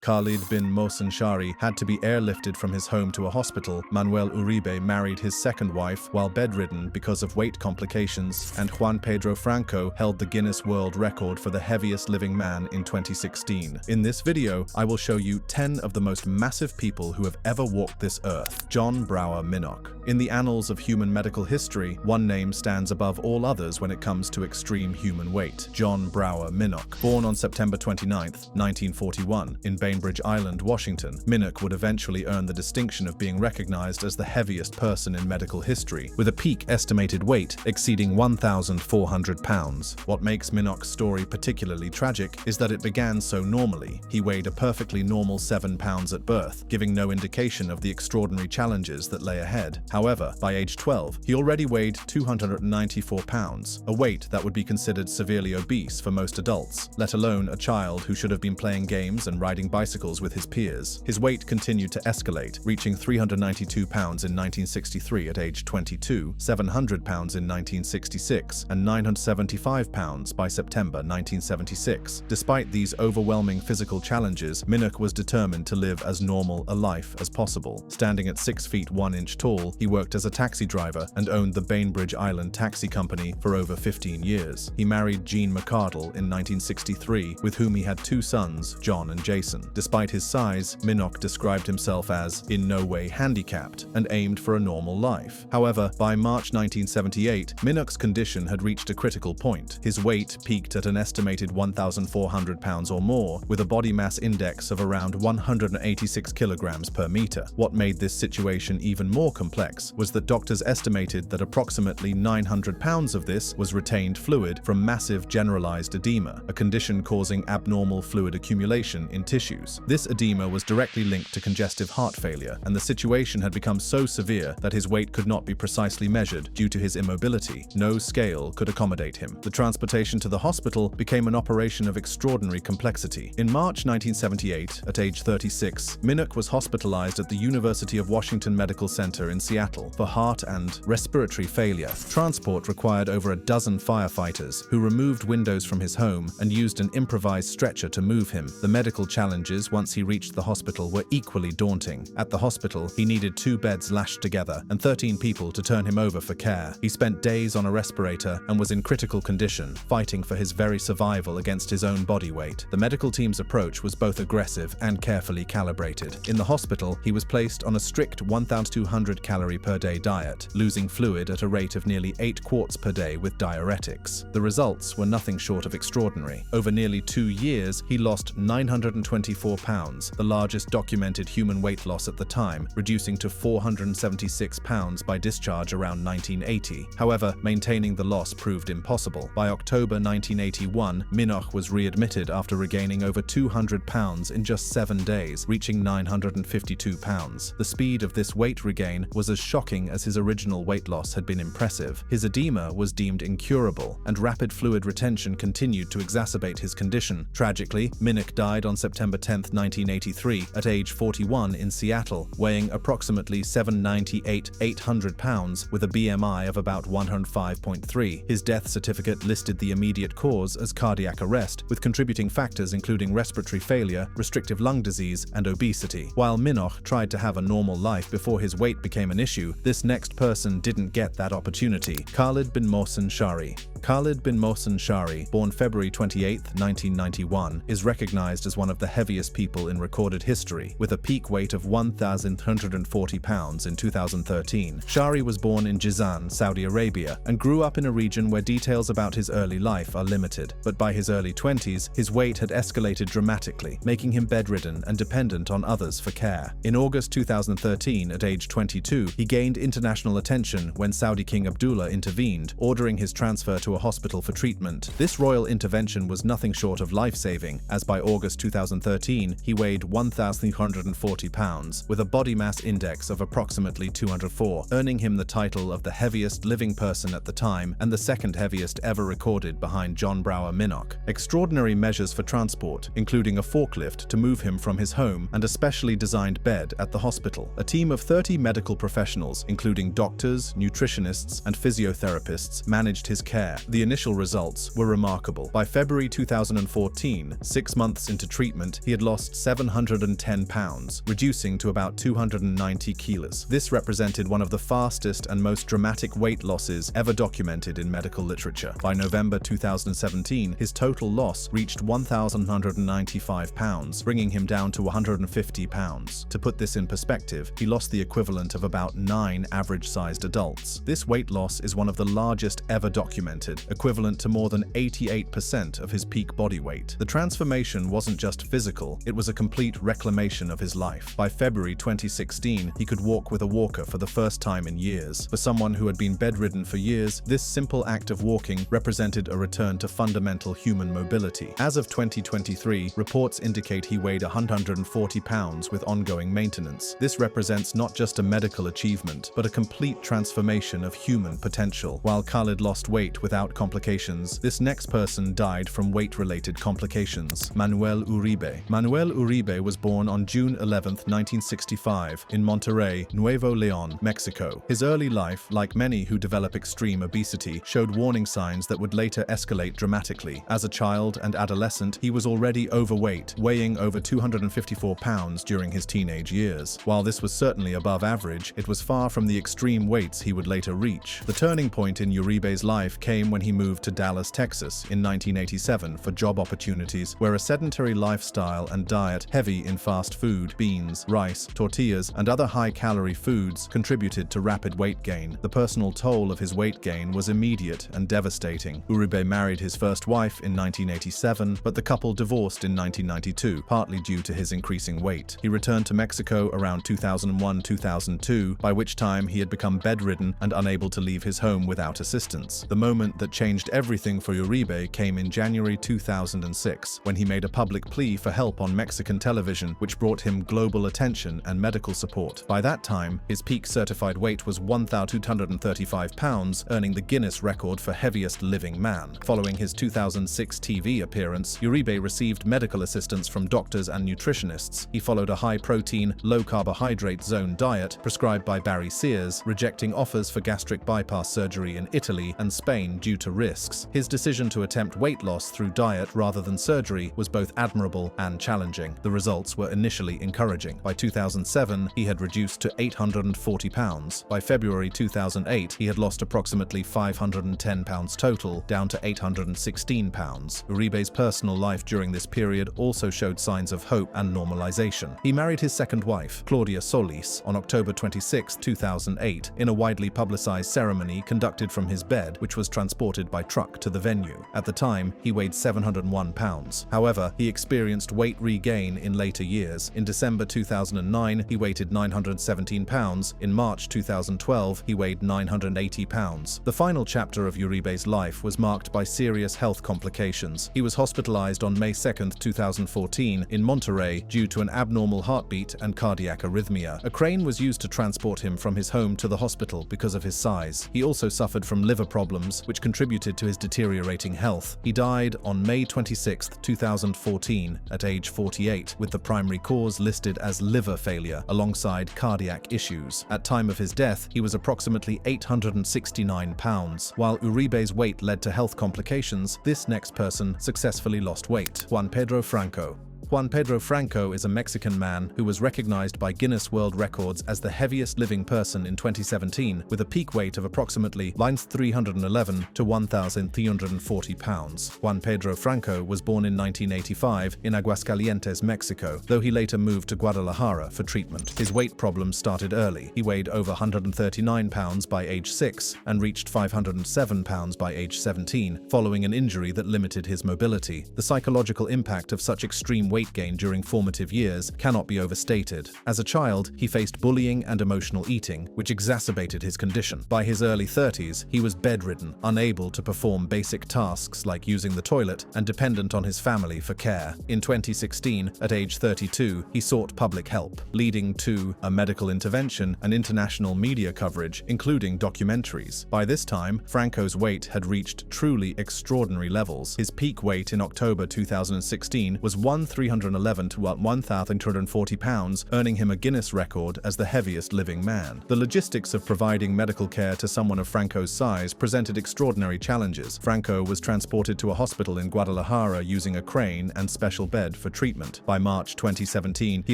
Khalid bin Mohsen Shari had to be airlifted from his home to a hospital. Manuel Uribe married his second wife while bedridden because of weight complications, and Juan Pedro Franco held the Guinness World Record for the heaviest living man in 2016. In this video, I will show you 10 of the most massive people who have ever walked this earth. John Brower Minnoch. In the annals of human medical history, one name stands above all others when it comes to extreme human weight: John Brower Minnoch. Born on September 29, 1941, in Bainbridge Island, Washington, Minnoch would eventually earn the distinction of being recognized as the heaviest person in medical history, with a peak estimated weight exceeding 1,400 pounds. What makes Minnoch's story particularly tragic is that it began so normally. He weighed a perfectly normal 7 pounds at birth, giving no indication of the extraordinary challenges that lay ahead. However, by age 12, he already weighed 294 pounds, a weight that would be considered severely obese for most adults, let alone a child who should have been playing games and riding bicycles with his peers. His weight continued to escalate, reaching 392 pounds in 1963 at age 22, 700 pounds in 1966, and 975 pounds by September 1976. Despite these overwhelming physical challenges, Minnoch was determined to live as normal a life as possible. Standing at 6 feet 1 inch tall, he worked as a taxi driver and owned the Bainbridge Island Taxi Company for over 15 years. He married Jean McArdle in 1963, with whom he had 2 sons, John and Jason. Despite his size, Minnoch described himself as in no way handicapped and aimed for a normal life. However, by March 1978, Minnoch's condition had reached a critical point. His weight peaked at an estimated 1,400 pounds or more, with a body mass index of around 186 kilograms per meter. What made this situation even more complex was that doctors estimated that approximately 900 pounds of this was retained fluid from massive generalized edema, a condition causing abnormal fluid accumulation in tissues. This edema was directly linked to congestive heart failure, and the situation had become so severe that his weight could not be precisely measured due to his immobility. No scale could accommodate him. The transportation to the hospital became an operation of extraordinary complexity. In March 1978, at age 36, Minnoch was hospitalized at the University of Washington Medical Center in Seattle for heart and respiratory failure. Transport required over a dozen firefighters, who removed windows from his home and used an improvised stretcher to move him. The medical challenges once he reached the hospital were equally daunting. At the hospital, he needed 2 beds lashed together and 13 people to turn him over for care. He spent days on a respirator and was in critical condition, fighting for his very survival against his own body weight. The medical team's approach was both aggressive and carefully calibrated. In the hospital, he was placed on a strict 1,200 calorie per day diet, losing fluid at a rate of nearly 8 quarts per day with diuretics. The results were nothing short of extraordinary. Over nearly 2 years, he lost 924 pounds, the largest documented human weight loss at the time, reducing to 476 pounds by discharge around 1980. However, maintaining the loss proved impossible. By October 1981, Minnoch was readmitted after regaining over 200 pounds in just 7 days, reaching 952 pounds. The speed of this weight regain was as shocking as his original weight loss had been impressive. His edema was deemed incurable, and rapid fluid retention continued to exacerbate his condition. Tragically, Minnoch died on September 10, 1983, at age 41 in Seattle, weighing approximately 798,800 pounds with a BMI of about 105.3. His death certificate listed the immediate cause as cardiac arrest, with contributing factors including respiratory failure, restrictive lung disease, and obesity. While Minnoch tried to have a normal life before his weight became an issue, this next person didn't get that opportunity: Khalid bin Mohsen Shari. Khalid bin Mohsen Shari, born February 28, 1991, is recognized as one of the heaviest people in recorded history, with a peak weight of 1,140 pounds in 2013. Shari was born in Jizan, Saudi Arabia, and grew up in a region where details about his early life are limited. But by his early 20s, his weight had escalated dramatically, making him bedridden and dependent on others for care. In August 2013, at age 22, he gained international attention when Saudi King Abdullah intervened, ordering his transfer to a hospital for treatment. This royal intervention was nothing short of life-saving, as by August 2013, he weighed 1,340 pounds, with a body mass index of approximately 204, earning him the title of the heaviest living person at the time and the second heaviest ever recorded behind John Brower Minnoch. Extraordinary measures for transport, including a forklift to move him from his home and a specially designed bed at the hospital. A team of 30 medical professionals, including doctors, nutritionists, and physiotherapists, managed his care. The initial results were remarkable. By February 2014, 6 months into treatment, he had lost 710 pounds, reducing to about 290 kilos. This represented one of the fastest and most dramatic weight losses ever documented in medical literature. By November 2017, his total loss reached 1,195 pounds, bringing him down to 150 pounds. To put this in perspective, he lost the equivalent of about 9 average-sized adults. This weight loss is one of the largest ever documented, equivalent to more than 88% of his peak body weight. The transformation wasn't just physical, it was a complete reclamation of his life. By February 2016, he could walk with a walker for the first time in years. For someone who had been bedridden for years, this simple act of walking represented a return to fundamental human mobility. As of 2023, reports indicate he weighed 140 pounds with ongoing maintenance. This represents not just a medical achievement, but a complete transformation of human potential. While Khalid lost weight without complications, this next person died from weight-related complications. Manuel Uribe. Manuel Uribe was born on June 11, 1965, in Monterrey, Nuevo León, Mexico. His early life, like many who develop extreme obesity, showed warning signs that would later escalate dramatically. As a child and adolescent, he was already overweight, weighing over 254 pounds during his teenage years. While this was certainly above average, it was far from the extreme weights he would later reach. The turning point in Uribe's life came when he moved to Dallas, Texas in 1987 for job opportunities, where a sedentary lifestyle and diet heavy in fast food, beans, rice, tortillas, and other high-calorie foods contributed to rapid weight gain. The personal toll of his weight gain was immediate and devastating. Uribe married his first wife in 1987, but the couple divorced in 1992, partly due to his increasing weight. He returned to Mexico around 2001-2002, by which time he had become bedridden and unable to leave his home without assistance. The moment that changed everything for Uribe came in January 2006, when he made a public plea for help on Mexican television, which brought him global attention and medical support. By that time, his peak certified weight was 1,235 pounds, earning the Guinness record for heaviest living man. Following his 2006 TV appearance, Uribe received medical assistance from doctors and nutritionists. He followed a high-protein, low-carbohydrate zone diet prescribed by Barry Sears, rejecting offers for gastric bypass surgery in Italy and Spain due to risks. His decision to attempt weight loss through diet rather than surgery was both admirable and challenging. The results were initially encouraging. By 2007, he had reduced to 840 pounds. By February 2008, he had lost approximately 510 pounds total, down to 816 pounds. Uribe's personal life during this period also showed signs of hope and normalization. He married his second wife, Claudia Solis, on October 26, 2008, in a widely publicized ceremony conducted from his bed, which was transported by truck to the venue. At the time, he weighed 701 pounds. However, he experienced weight regain in later years. In December 2009, he weighed 917 pounds. In March 2012, he weighed 980 pounds. The final chapter of Uribe's life was marked by serious health complications. He was hospitalized on May 2, 2014, in Monterrey due to an abnormal heartbeat and cardiac arrhythmia. A crane was used to transport him from his home to the hospital because of his size. He also suffered from liver problems, which contributed to his deteriorating health. He died on May 26, 2014, at age 48, with the primary cause listed as liver failure alongside cardiac issues. At time of his death, he was approximately 869 pounds. While Uribe's weight led to health complications, this next person successfully lost weight. Juan Pedro Franco. Juan Pedro Franco is a Mexican man who was recognized by Guinness World Records as the heaviest living person in 2017, with a peak weight of approximately 1,311 to 1,340 pounds. Juan Pedro Franco was born in 1985 in Aguascalientes, Mexico, though he later moved to Guadalajara for treatment. His weight problems started early. He weighed over 139 pounds by age 6 and reached 507 pounds by age 17, following an injury that limited his mobility. The psychological impact of such extreme weight gain during formative years cannot be overstated. As a child, he faced bullying and emotional eating, which exacerbated his condition. By his early 30s, he was bedridden, unable to perform basic tasks like using the toilet, and dependent on his family for care. In 2016, at age 32, he sought public help, leading to a medical intervention and international media coverage, including documentaries. By this time, Franco's weight had reached truly extraordinary levels. His peak weight in October 2016 was 1,3 1,311 to 1,240 pounds, earning him a Guinness record as the heaviest living man. The logistics of providing medical care to someone of Franco's size presented extraordinary challenges. Franco was transported to a hospital in Guadalajara using a crane and special bed for treatment. By March 2017, he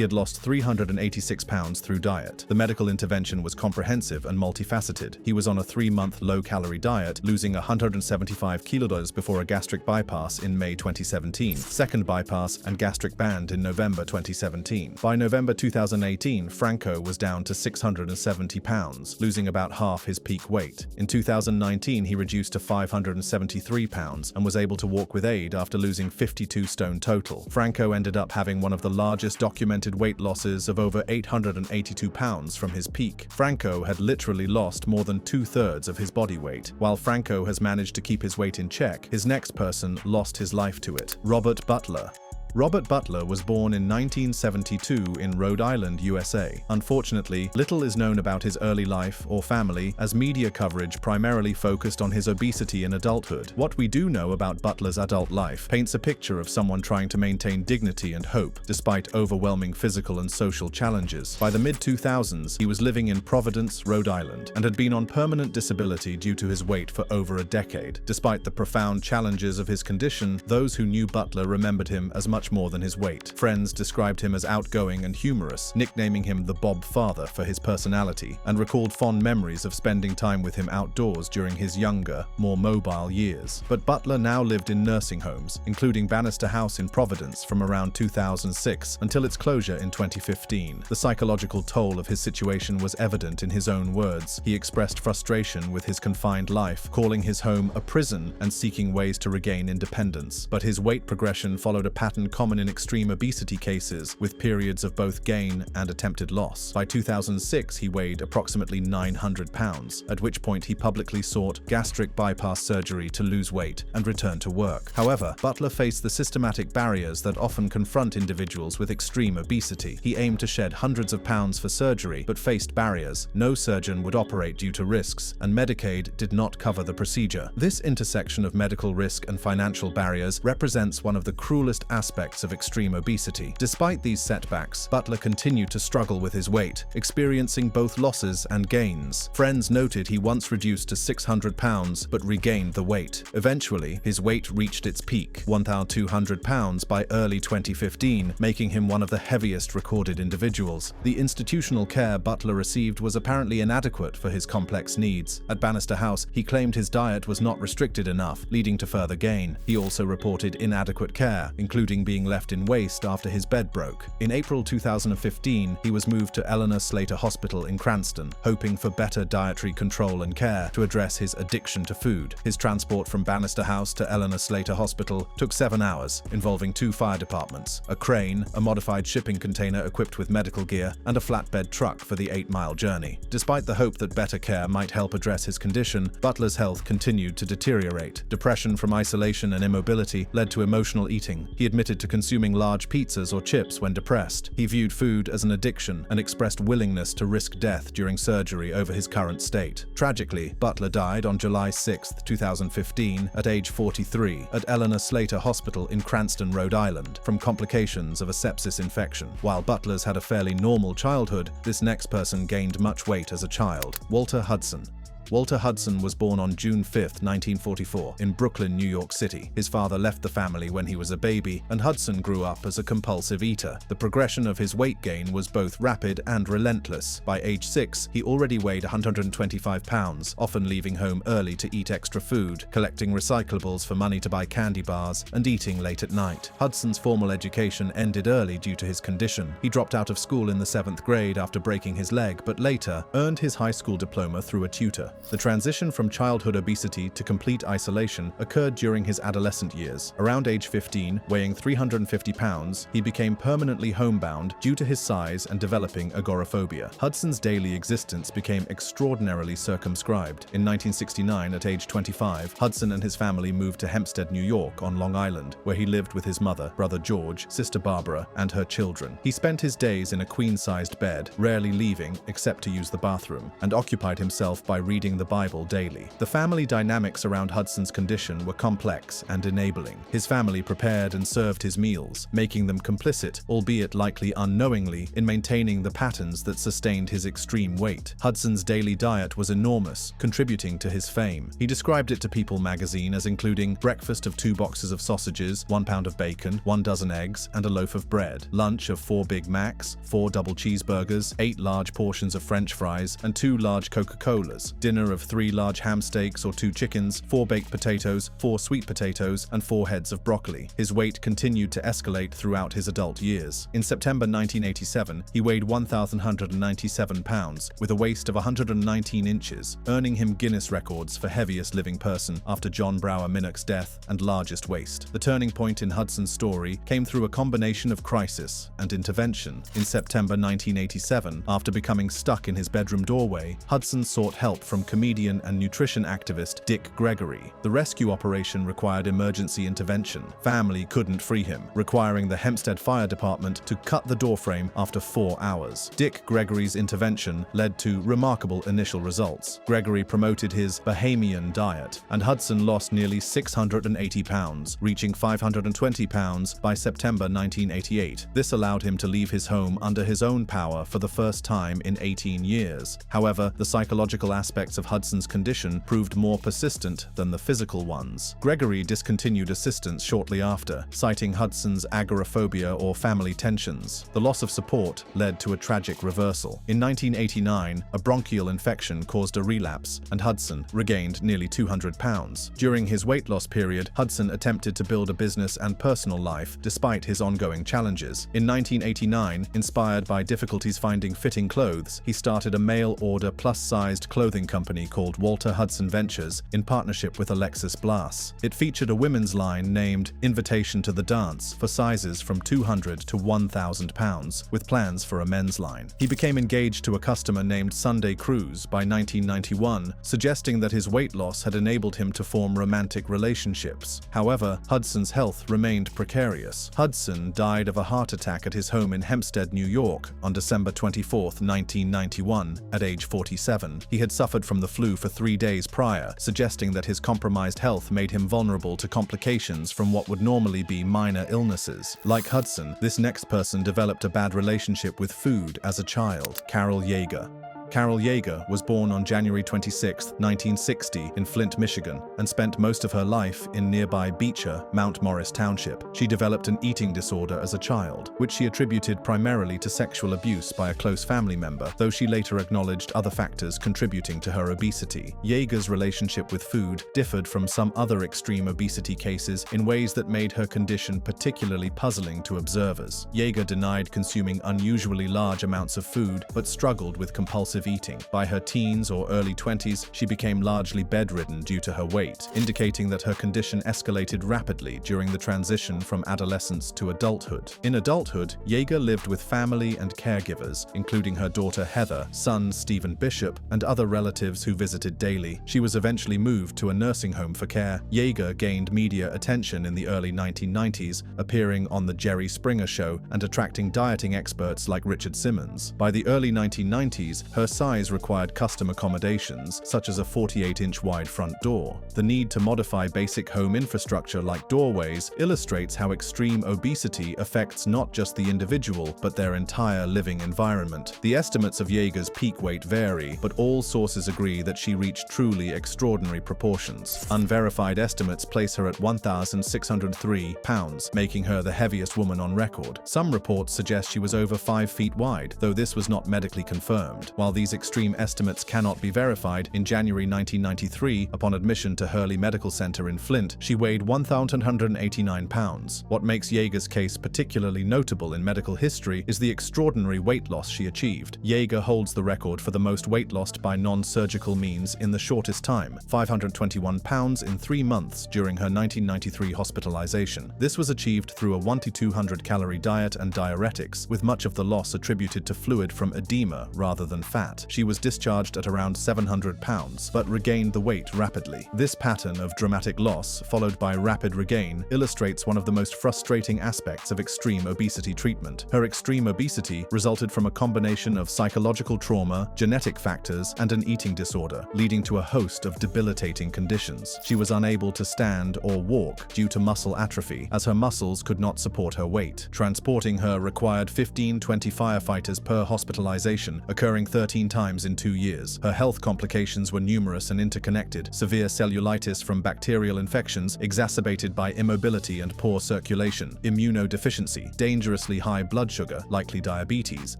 had lost 386 pounds through diet. The medical intervention was comprehensive and multifaceted. He was on a 3-month low-calorie diet, losing 175 kilos before a gastric bypass in May 2017, second bypass and gastric band in November 2017. By November 2018, Franco was down to 670 pounds, losing about half his peak weight. In 2019, he reduced to 573 pounds and was able to walk with aid after losing 52 stone total. Franco ended up having one of the largest documented weight losses of over 882 pounds from his peak. Franco had literally lost more than 2/3 of his body weight. While Franco has managed to keep his weight in check, his next person lost his life to it. Robert Butler. Robert Butler was born in 1972 in Rhode Island, USA. Unfortunately, little is known about his early life or family, as media coverage primarily focused on his obesity in adulthood. What we do know about Butler's adult life paints a picture of someone trying to maintain dignity and hope, despite overwhelming physical and social challenges. By the mid-2000s, he was living in Providence, Rhode Island, and had been on permanent disability due to his weight for over a decade. Despite the profound challenges of his condition, those who knew Butler remembered him as much more than his weight. Friends described him as outgoing and humorous, nicknaming him the Bob Father for his personality, and recalled fond memories of spending time with him outdoors during his younger, more mobile years. But Butler now lived in nursing homes, including Bannister House in Providence from around 2006 until its closure in 2015. The psychological toll of his situation was evident in his own words. He expressed frustration with his confined life, calling his home a prison and seeking ways to regain independence. But his weight progression followed a pattern common in extreme obesity cases, with periods of both gain and attempted loss. By 2006, he weighed approximately 900 pounds, at which point he publicly sought gastric bypass surgery to lose weight and return to work. However, Butler faced the systematic barriers that often confront individuals with extreme obesity. He aimed to shed hundreds of pounds for surgery, but faced barriers. No surgeon would operate due to risks, and Medicaid did not cover the procedure. This intersection of medical risk and financial barriers represents one of the cruelest aspects of extreme obesity. Despite these setbacks, Butler continued to struggle with his weight, experiencing both losses and gains. Friends noted he once reduced to 600 pounds but regained the weight. Eventually, his weight reached its peak, 1,200 pounds, by early 2015, making him one of the heaviest recorded individuals. The institutional care Butler received was apparently inadequate for his complex needs. At Bannister House, he claimed his diet was not restricted enough, leading to further gain. He also reported inadequate care, including being left in waste after his bed broke. In April 2015, he was moved to Eleanor Slater Hospital in Cranston, hoping for better dietary control and care to address his addiction to food. His transport from Bannister House to Eleanor Slater Hospital took 7 hours, involving 2 fire departments, a crane, a modified shipping container equipped with medical gear, and a flatbed truck for the 8-mile journey. Despite the hope that better care might help address his condition, Butler's health continued to deteriorate. Depression from isolation and immobility led to emotional eating. He admitted to consuming large pizzas or chips when depressed. He viewed food as an addiction and expressed willingness to risk death during surgery over his current state. Tragically, Butler died on July 6, 2015, at age 43, at Eleanor Slater Hospital in Cranston, Rhode Island, from complications of a sepsis infection. While Butler's had a fairly normal childhood, this next person gained much weight as a child. Walter Hudson. Walter Hudson was born on June 5, 1944, in Brooklyn, New York City. His father left the family when he was a baby, and Hudson grew up as a compulsive eater. The progression of his weight gain was both rapid and relentless. By age 6, he already weighed 125 pounds, often leaving home early to eat extra food, collecting recyclables for money to buy candy bars, and eating late at night. Hudson's formal education ended early due to his condition. He dropped out of school in the 7th grade after breaking his leg, but later earned his high school diploma through a tutor. The transition from childhood obesity to complete isolation occurred during his adolescent years. Around age 15, weighing 350 pounds, he became permanently homebound due to his size and developing agoraphobia. Hudson's daily existence became extraordinarily circumscribed. In 1969, at age 25, Hudson and his family moved to Hempstead, New York, on Long Island, where he lived with his mother, brother George, sister Barbara, and her children. He spent his days in a queen-sized bed, rarely leaving except to use the bathroom, and occupied himself by reading reading the Bible daily. The family dynamics around Hudson's condition were complex and enabling. His family prepared and served his meals, making them complicit, albeit likely unknowingly, in maintaining the patterns that sustained his extreme weight. Hudson's daily diet was enormous, contributing to his fame. He described it to People magazine as including breakfast of 2 boxes of sausages, 1 pound of bacon, 1 dozen eggs, and a loaf of bread, lunch of 4 Big Macs, 4 double cheeseburgers, 8 large portions of French fries, and 2 large Coca-Colas, dinner of 3 large ham steaks or 2 chickens, 4 baked potatoes, 4 sweet potatoes, and 4 heads of broccoli. His weight continued to escalate throughout his adult years. In September 1987, he weighed 1,197 pounds, with a waist of 119 inches, earning him Guinness records for heaviest living person after John Brower Minnock's death and largest waist. The turning point in Hudson's story came through a combination of crisis and intervention. In September 1987, after becoming stuck in his bedroom doorway, Hudson sought help from comedian and nutrition activist Dick Gregory. The rescue operation required emergency intervention. Family couldn't free him, requiring the Hempstead Fire Department to cut the doorframe after 4 hours. Dick Gregory's intervention led to remarkable initial results. Gregory promoted his Bahamian diet, and Hudson lost nearly 680 pounds, reaching 520 pounds by September 1988. This allowed him to leave his home under his own power for the first time in 18 years. However, the psychological aspects of Hudson's condition proved more persistent than the physical ones. Gregory discontinued assistance shortly after, citing Hudson's agoraphobia or family tensions. The loss of support led to a tragic reversal. In 1989, a bronchial infection caused a relapse, and Hudson regained nearly 200 pounds. During his weight loss period, Hudson attempted to build a business and personal life despite his ongoing challenges. In 1989, inspired by difficulties finding fitting clothes, he started a mail-order plus-sized clothing company called Walter Hudson Ventures in partnership with Alexis Blas. It featured a women's line named Invitation to the Dance for sizes from 200 to 1,000 pounds, with plans for a men's line. He became engaged to a customer named Sunday Cruz by 1991, suggesting that his weight loss had enabled him to form romantic relationships. However, Hudson's health remained precarious. Hudson died of a heart attack at his home in Hempstead, New York, on December 24, 1991, at age 47. He had suffered from the flu for 3 days prior, suggesting that his compromised health made him vulnerable to complications from what would normally be minor illnesses. Like Hudson, this next person developed a bad relationship with food as a child. Carol Yeager. Carol Yeager was born on January 26, 1960 in Flint, Michigan, and spent most of her life in nearby Beecher, Mount Morris Township. She developed an eating disorder as a child, which she attributed primarily to sexual abuse by a close family member, though she later acknowledged other factors contributing to her obesity. Yeager's relationship with food differed from some other extreme obesity cases in ways that made her condition particularly puzzling to observers. Yeager denied consuming unusually large amounts of food, but struggled with compulsive eating. By her teens or early 20s, she became largely bedridden due to her weight, indicating that her condition escalated rapidly during the transition from adolescence to adulthood. In adulthood, Yeager lived with family and caregivers, including her daughter Heather, son Stephen Bishop, and other relatives who visited daily. She was eventually moved to a nursing home for care. Yeager gained media attention in the early 1990s, appearing on The Jerry Springer Show and attracting dieting experts like Richard Simmons. By the early 1990s, her size required custom accommodations, such as a 48-inch wide front door. The need to modify basic home infrastructure like doorways illustrates how extreme obesity affects not just the individual, but their entire living environment. The estimates of Yeager's peak weight vary, but all sources agree that she reached truly extraordinary proportions. Unverified estimates place her at 1,603 pounds, making her the heaviest woman on record. Some reports suggest she was over 5 feet wide, though this was not medically confirmed. While these extreme estimates cannot be verified, in January 1993, upon admission to Hurley Medical Center in Flint, she weighed 1,189 pounds. What makes Yeager's case particularly notable in medical history is the extraordinary weight loss she achieved. Yeager holds the record for the most weight lost by non-surgical means in the shortest time, 521 pounds in 3 months during her 1993 hospitalization. This was achieved through a 1-to-200 calorie diet and diuretics, with much of the loss attributed to fluid from edema rather than fat. fat. She was discharged at around 700 pounds, but regained the weight rapidly. This pattern of dramatic loss, followed by rapid regain, illustrates one of the most frustrating aspects of extreme obesity treatment. Her extreme obesity resulted from a combination of psychological trauma, genetic factors, and an eating disorder, leading to a host of debilitating conditions. She was unable to stand or walk due to muscle atrophy, as her muscles could not support her weight. Transporting her required 15-20 firefighters per hospitalization, occurring 13 times in 2 years. Her health complications were numerous and interconnected: severe cellulitis from bacterial infections exacerbated by immobility and poor circulation, immunodeficiency, dangerously high blood sugar, likely diabetes,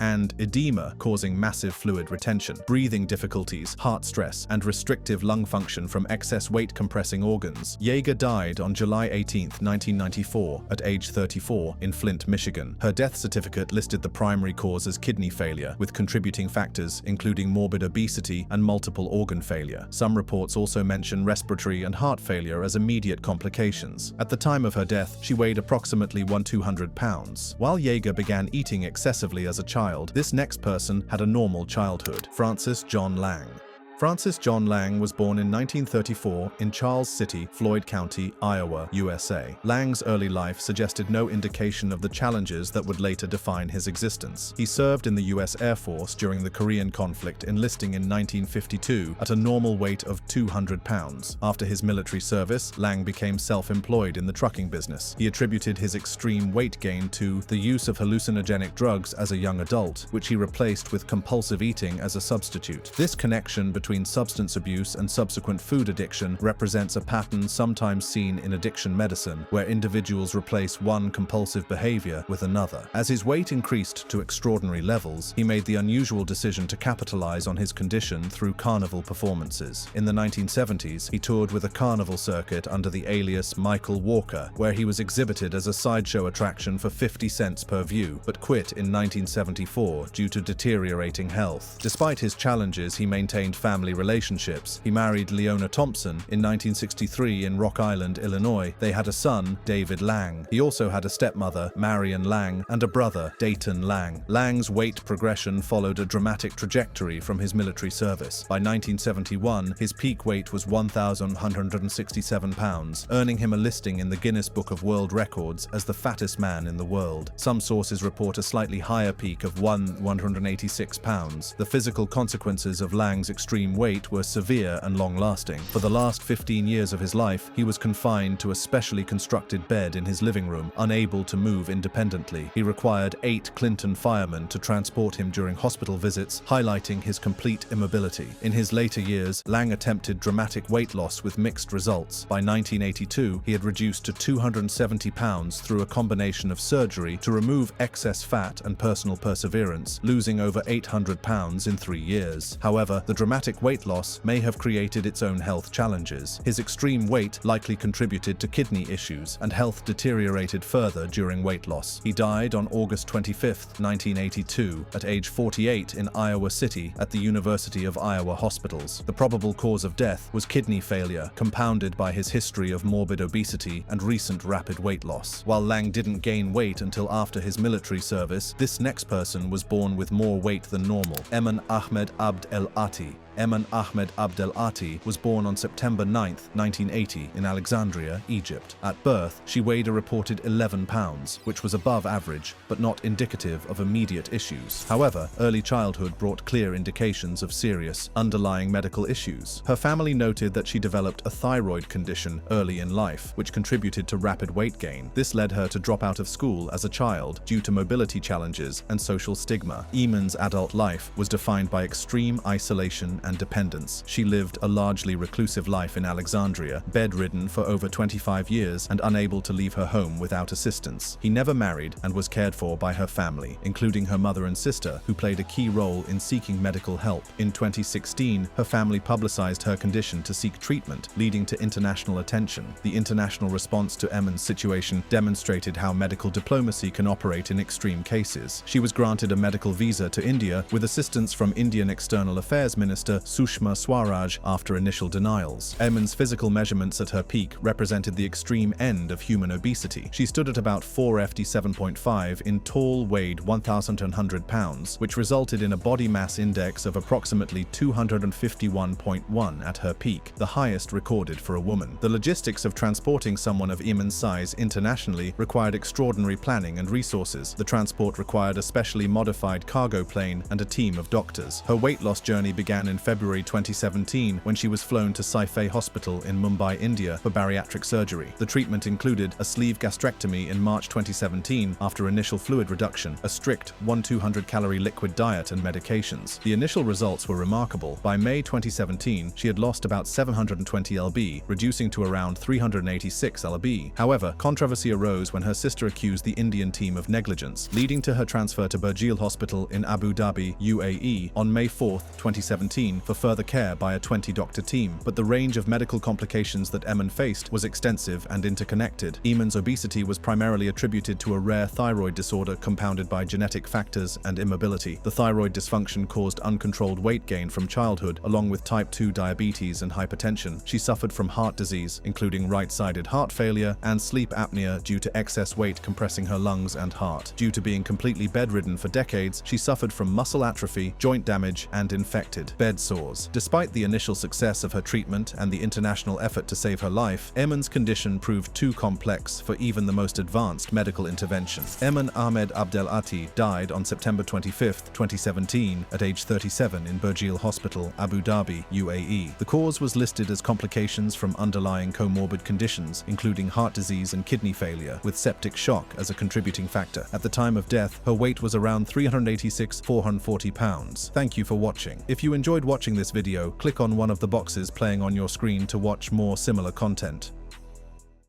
and edema causing massive fluid retention, breathing difficulties, heart stress, and restrictive lung function from excess weight-compressing organs. Yeager died on July 18, 1994, at age 34, in Flint, Michigan. Her death certificate listed the primary cause as kidney failure, with contributing factors including morbid obesity and multiple organ failure. Some reports also mention respiratory and heart failure as immediate complications. At the time of her death, she weighed approximately 200 pounds. While Yeager began eating excessively as a child, this next person had a normal childhood. Francis John Lang. Francis John Lang was born in 1934 in Charles City, Floyd County, Iowa, USA. Lang's early life suggested no indication of the challenges that would later define his existence. He served in the U.S. Air Force during the Korean conflict, enlisting in 1952 at a normal weight of 200 pounds. After his military service, Lang became self-employed in the trucking business. He attributed his extreme weight gain to the use of hallucinogenic drugs as a young adult, which he replaced with compulsive eating as a substitute. This connection between substance abuse and subsequent food addiction represents a pattern sometimes seen in addiction medicine, where individuals replace one compulsive behavior with another. As his weight increased to extraordinary levels, he made the unusual decision to capitalize on his condition through carnival performances. In the 1970s, he toured with a carnival circuit under the alias Michael Walker, where he was exhibited as a sideshow attraction for 50 cents per view, but quit in 1974 due to deteriorating health. Despite his challenges, he maintained family relationships. He married Leona Thompson in 1963 in Rock Island, Illinois. They had a son, David Lang. He also had a stepmother, Marion Lang, and a brother, Dayton Lang. Lang's weight progression followed a dramatic trajectory from his military service. By 1971, his peak weight was 1,167 pounds, earning him a listing in the Guinness Book of World Records as the fattest man in the world. Some sources report a slightly higher peak of 186 pounds. The physical consequences of Lang's extreme weight were severe and long-lasting. For the last 15 years of his life, he was confined to a specially constructed bed in his living room, unable to move independently. He required 8 Clinton firemen to transport him during hospital visits, highlighting his complete immobility. In his later years, Lang attempted dramatic weight loss with mixed results. By 1982, he had reduced to 270 pounds through a combination of surgery to remove excess fat and personal perseverance, losing over 800 pounds in 3 years. However, the dramatic weight loss may have created its own health challenges. His extreme weight likely contributed to kidney issues, and health deteriorated further during weight loss. He died on August 25, 1982, at age 48 in Iowa City at the University of Iowa Hospitals. The probable cause of death was kidney failure, compounded by his history of morbid obesity and recent rapid weight loss. While Lang didn't gain weight until after his military service, this next person was born with more weight than normal: Eman Ahmed Abd el-Ati. Eman Ahmed Abd el-Ati was born on September 9, 1980, in Alexandria, Egypt. At birth, she weighed a reported 11 pounds, which was above average, but not indicative of immediate issues. However, early childhood brought clear indications of serious, underlying medical issues. Her family noted that she developed a thyroid condition early in life, which contributed to rapid weight gain. This led her to drop out of school as a child due to mobility challenges and social stigma. Eman's adult life was defined by extreme isolation and dependence. She lived a largely reclusive life in Alexandria, bedridden for over 25 years and unable to leave her home without assistance. He never married and was cared for by her family, including her mother and sister, who played a key role in seeking medical help. In 2016, her family publicized her condition to seek treatment, leading to international attention. The international response to Eman's situation demonstrated how medical diplomacy can operate in extreme cases. She was granted a medical visa to India with assistance from Indian External Affairs Minister Dr. Sushma Swaraj after initial denials. Ayman's physical measurements at her peak represented the extreme end of human obesity. She stood at about 4'7.5" in tall, weighed 1,100 pounds, which resulted in a body mass index of approximately 251.1 at her peak, the highest recorded for a woman. The logistics of transporting someone of Ayman's size internationally required extraordinary planning and resources. The transport required a specially modified cargo plane and a team of doctors. Her weight loss journey began in February 2017 when she was flown to Saifei Hospital in Mumbai, India for bariatric surgery. The treatment included a sleeve gastrectomy in March 2017 after initial fluid reduction, a strict 1,200 calorie liquid diet and medications. The initial results were remarkable. By May 2017, she had lost about 720 lb, reducing to around 386 lb. However, controversy arose when her sister accused the Indian team of negligence, leading to her transfer to Burjeel Hospital in Abu Dhabi, UAE, on May 4, 2017 for further care by a 20-doctor team. But the range of medical complications that Ayman faced was extensive and interconnected. Ayman's obesity was primarily attributed to a rare thyroid disorder compounded by genetic factors and immobility. The thyroid dysfunction caused uncontrolled weight gain from childhood, along with type 2 diabetes and hypertension. She suffered from heart disease, including right-sided heart failure and sleep apnea due to excess weight compressing her lungs and heart. Due to being completely bedridden for decades, she suffered from muscle atrophy, joint damage, and infected bed sores. Despite the initial success of her treatment and the international effort to save her life, Ayman's condition proved too complex for even the most advanced medical intervention. Ayman Ahmed Abdel-Ati died on September 25, 2017, at age 37 in Burjeel Hospital, Abu Dhabi, UAE. The cause was listed as complications from underlying comorbid conditions, including heart disease and kidney failure, with septic shock as a contributing factor. At the time of death, her weight was around 386,440 pounds. Thank you for watching. If you enjoyed watching this video, click on one of the boxes playing on your screen to watch more similar content.